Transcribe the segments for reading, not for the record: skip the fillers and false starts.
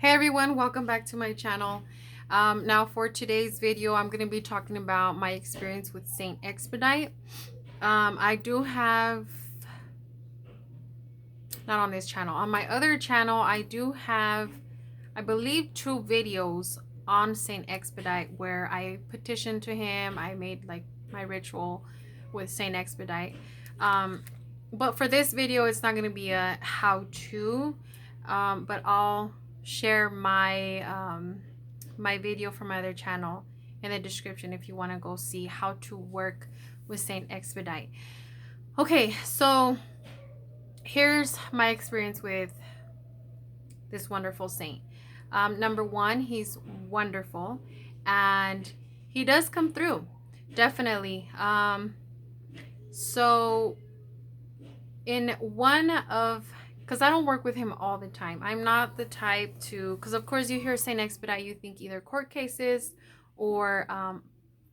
Hey everyone, welcome back to my channel. Now for today's video, I'm going to be talking about my experience with Saint Expedite. I do have, not on this channel, on my other channel, I do have, I believe, 2 videos on Saint Expedite where I petitioned to him. I made like my ritual with Saint Expedite. But for this video, it's not going to be a how-to, but I'll share my video from my other channel in the description if you want to go see how to work with Saint Expedite. Okay, so here's my experience with this wonderful saint. Number one, he's wonderful and he does come through, definitely. So in one of, because I don't work with him all the time. I'm not the type to, because of course you hear Saint Expedite, you think either court cases or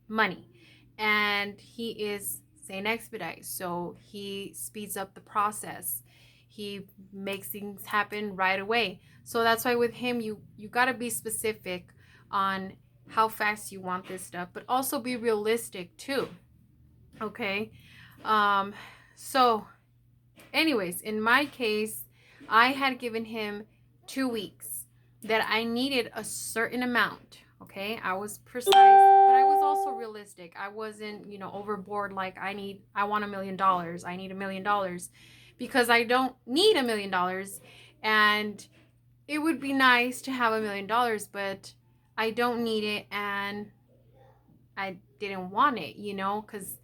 money. And he is Saint Expedite, so he speeds up the process. He makes things happen right away. So that's why with him, you got to be specific on how fast you want this stuff, but also be realistic too. Okay. So anyways, in my case, I had given him 2 weeks that I needed a certain amount. Okay, I was precise, but I was also realistic. I wasn't, overboard. Like I want $1 million. I need $1 million because I don't need $1 million, and it would be nice to have $1 million, but I don't need it, and I didn't want it, because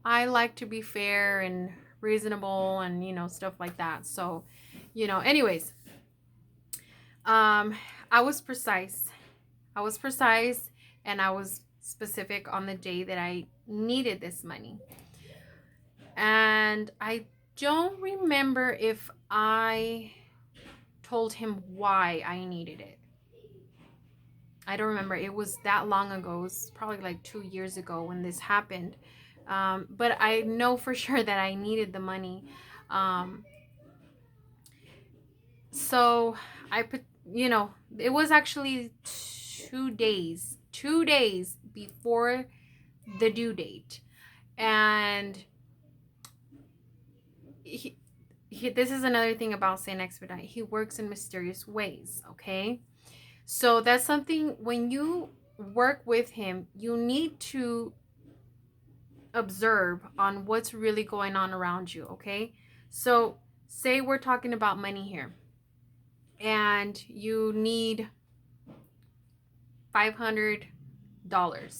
I like to be fair and reasonable and, stuff like that. So, anyways, I was precise. I was precise and I was specific on the day that I needed this money. And I don't remember if I told him why I needed it. I don't remember. It was that long ago. It was probably like 2 years ago when this happened. But I know for sure that I needed the money. So I put, it was actually 2 days before the due date. And this is another thing about Saint Expedite. He works in mysterious ways, okay? So that's something, when you work with him, you need to observe on what's really going on around you, okay? So say we're talking about money here and you need $500,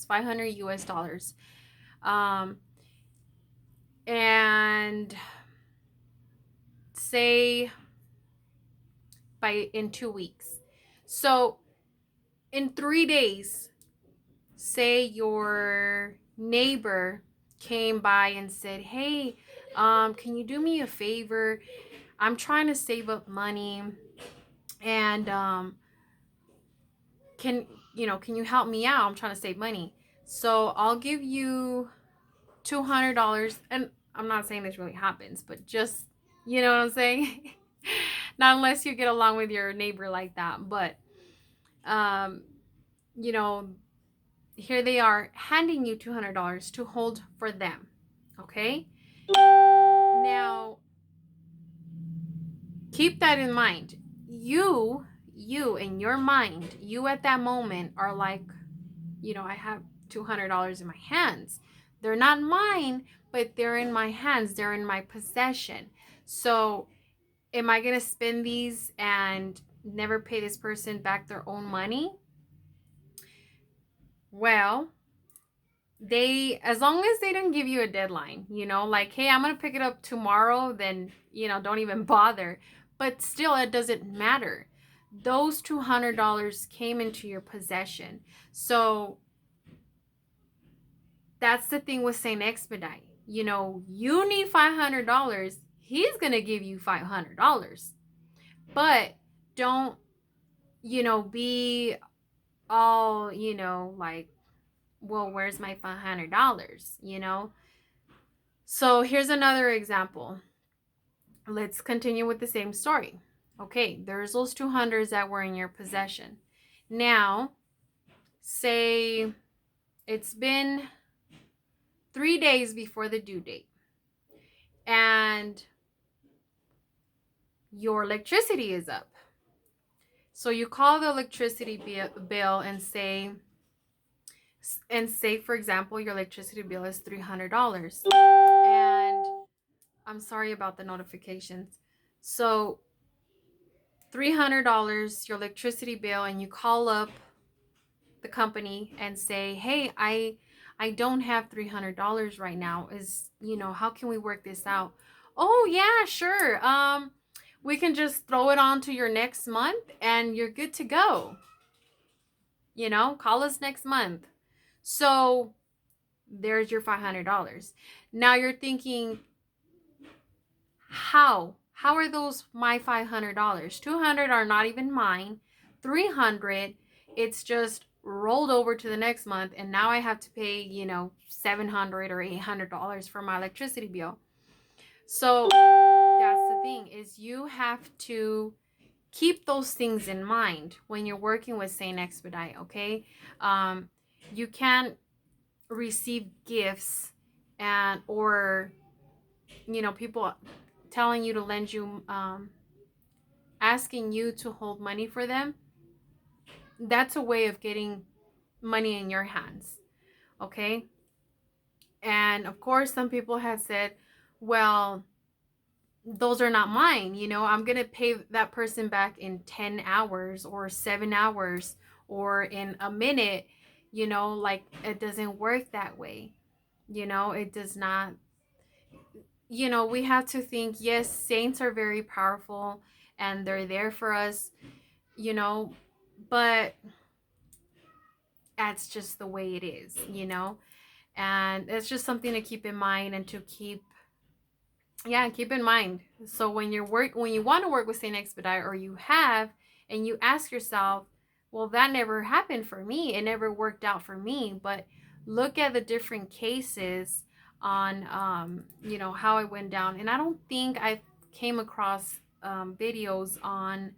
500 US dollars. And say in 2 weeks. So in 3 days, say your neighbor came by and said, hey, can you do me a favor? I'm trying to save up money, and can you help me out? I'm trying to save money. So I'll give you $200. And I'm not saying this really happens, but just, you know what I'm saying? Not unless you get along with your neighbor like that. But, you know, here they are handing you $200 to hold for them. Okay? Now, keep that in mind. You in your mind, you at that moment are like, I have $200 in my hands. They're not mine, but they're in my hands. They're in my possession. So am I going to spend these and never pay this person back their own money? Well, as long as they don't give you a deadline, like, hey, I'm going to pick it up tomorrow, then, don't even bother. But still, it doesn't matter. Those $200 came into your possession. So that's the thing with Saint Expedite. You need $500. He's going to give you $500. But don't, be all, like, well, where's my $500? So here's another example. Let's continue with the same story. Okay, there's those 200s that were in your possession. Now, say it's been 3 days before the due date and your electricity is up. So you call the electricity bill and say, for example, your electricity bill is $300. And I'm sorry about the notifications. So $300 your electricity bill, and you call up the company and say, hey, I don't have $300 right now. How can we work this out? Oh yeah, sure. We can just throw it on to your next month and you're good to go. Call us next month. So there's your $500. Now you're thinking, how are those my $500? 200 are not even mine. 300, it's just rolled over to the next month, and now I have to pay, $700 or $800 for my electricity bill. So that's the thing, is you have to keep those things in mind when you're working with Saint Expedite. Okay, you can't receive gifts or people telling you to lend you, asking you to hold money for them. That's a way of getting money in your hands. Okay, and of course some people have said, well, those are not mine. I'm gonna pay that person back in 10 hours or 7 hours or in a minute. Like, it doesn't work that way. It does not. We have to think, yes, saints are very powerful and they're there for us, but that's just the way it is. And it's just something to keep in mind and to keep in mind. So when you want to work with Saint Expedite, or you have, and you ask yourself, well, that never happened for me, it never worked out for me, but look at the different cases on how it went down. And I don't think I came across videos on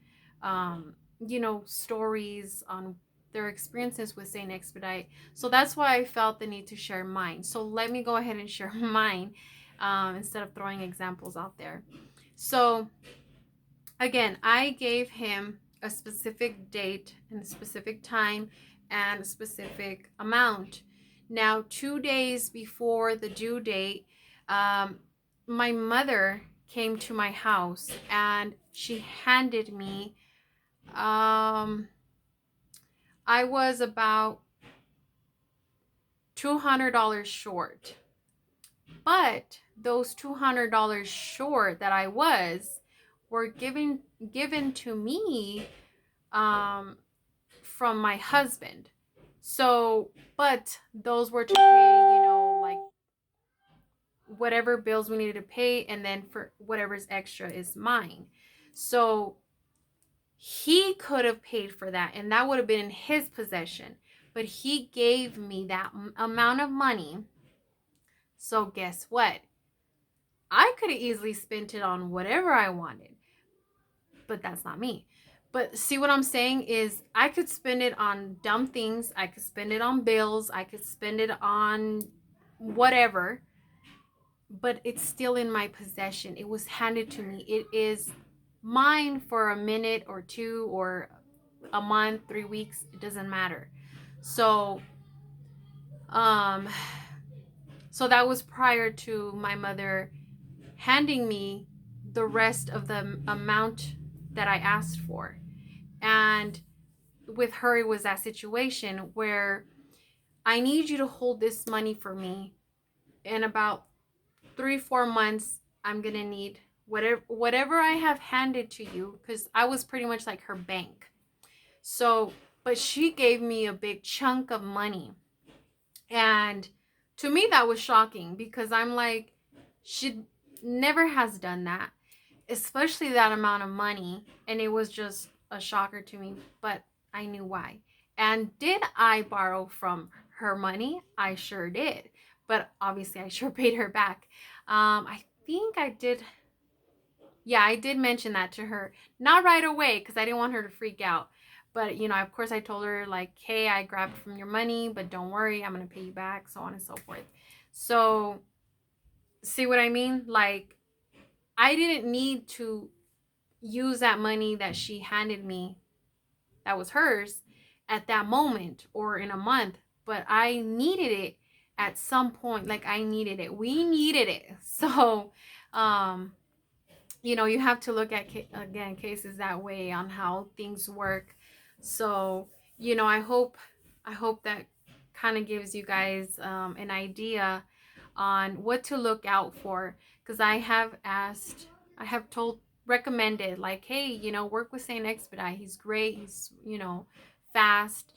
stories on their experiences with Saint Expedite. So that's why I felt the need to share mine. So let me go ahead and share mine, instead of throwing examples out there. So again, I gave him a specific date and a specific time and a specific amount. Now, 2 days before the due date, my mother came to my house and she handed me, I was about $200 short. But those $200 short that I were given to me, from my husband. So, but those were to pay, like whatever bills we needed to pay, and then for whatever's extra is mine. So he could have paid for that, and that would have been in his possession. But he gave me that amount of money. So guess what? I could have easily spent it on whatever I wanted, but that's not me. But see what I'm saying is, I could spend it on dumb things. I could spend it on bills. I could spend it on whatever, but it's still in my possession. It was handed to me. It is mine for a minute or two or a month, 3 weeks. It doesn't matter. So, so that was prior to my mother handing me the rest of the amount that I asked for. And with her, it was that situation where, I need you to hold this money for me. In about 3-4 months, I'm gonna need whatever I have handed to you, because I was pretty much like her bank. So, but she gave me a big chunk of money. And to me, that was shocking, because I'm like, she never has done that, especially that amount of money. And it was just a shocker to me, but I knew why. And did I borrow from her money? I sure did. But obviously, I sure paid her back. I think I did. Yeah, I did mention that to her. Not right away because I didn't want her to freak out. But, of course, I told her, like, hey, I grabbed from your money, but don't worry, I'm going to pay you back, so on and so forth. So, see what I mean? Like, I didn't need to use that money that she handed me, that was hers, at that moment or in a month, but I needed it at some point. Like, I needed it. We needed it. So, um, you have to look at again cases that way on how things work. So, I hope that kind of gives you guys an idea on what to look out for, because I have told, recommended, like, hey, work with Saint Expedite. He's great. He's fast.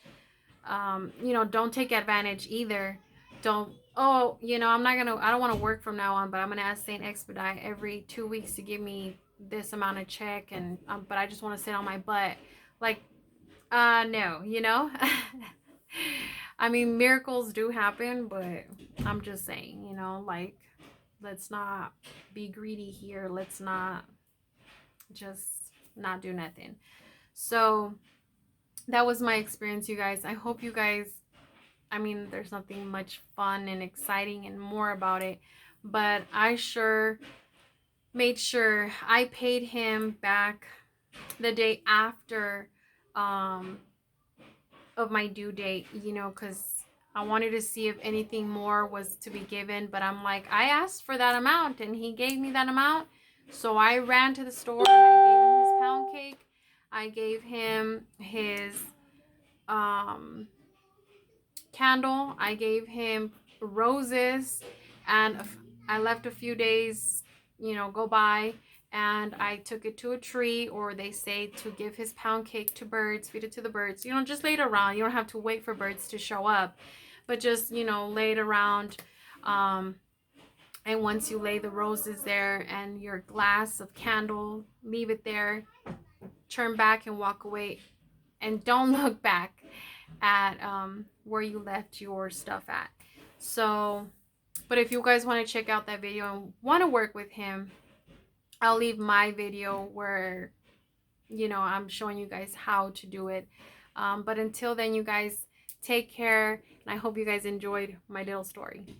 Don't take advantage either. Don't, oh, I don't want to work from now on, but I'm gonna ask Saint Expedite every 2 weeks to give me this amount of check, and but I just want to sit on my butt. Like, no, I mean, miracles do happen, but I'm just saying, like, let's not be greedy here. Let's not just not do nothing. So that was my experience, you guys. I hope you guys, I mean, there's nothing much fun and exciting and more about it, but I sure made sure I paid him back the day after um, of my due date, because I wanted to see if anything more was to be given. But I'm like, I asked for that amount and he gave me that amount. So I ran to the store and I gave him his pound cake. I gave him his um, candle. I gave him roses, and I left a few days, go by, and I took it to a tree, or they say to give his pound cake to birds, feed it to the birds. Just lay it around. You don't have to wait for birds to show up, but just, lay it around. And once you lay the roses there and your glass of candle, leave it there, turn back and walk away, and don't look back at where you left your stuff at. So, but if you guys want to check out that video and want to work with him, I'll leave my video where, I'm showing you guys how to do it. But until then, you guys take care, and I hope you guys enjoyed my little story.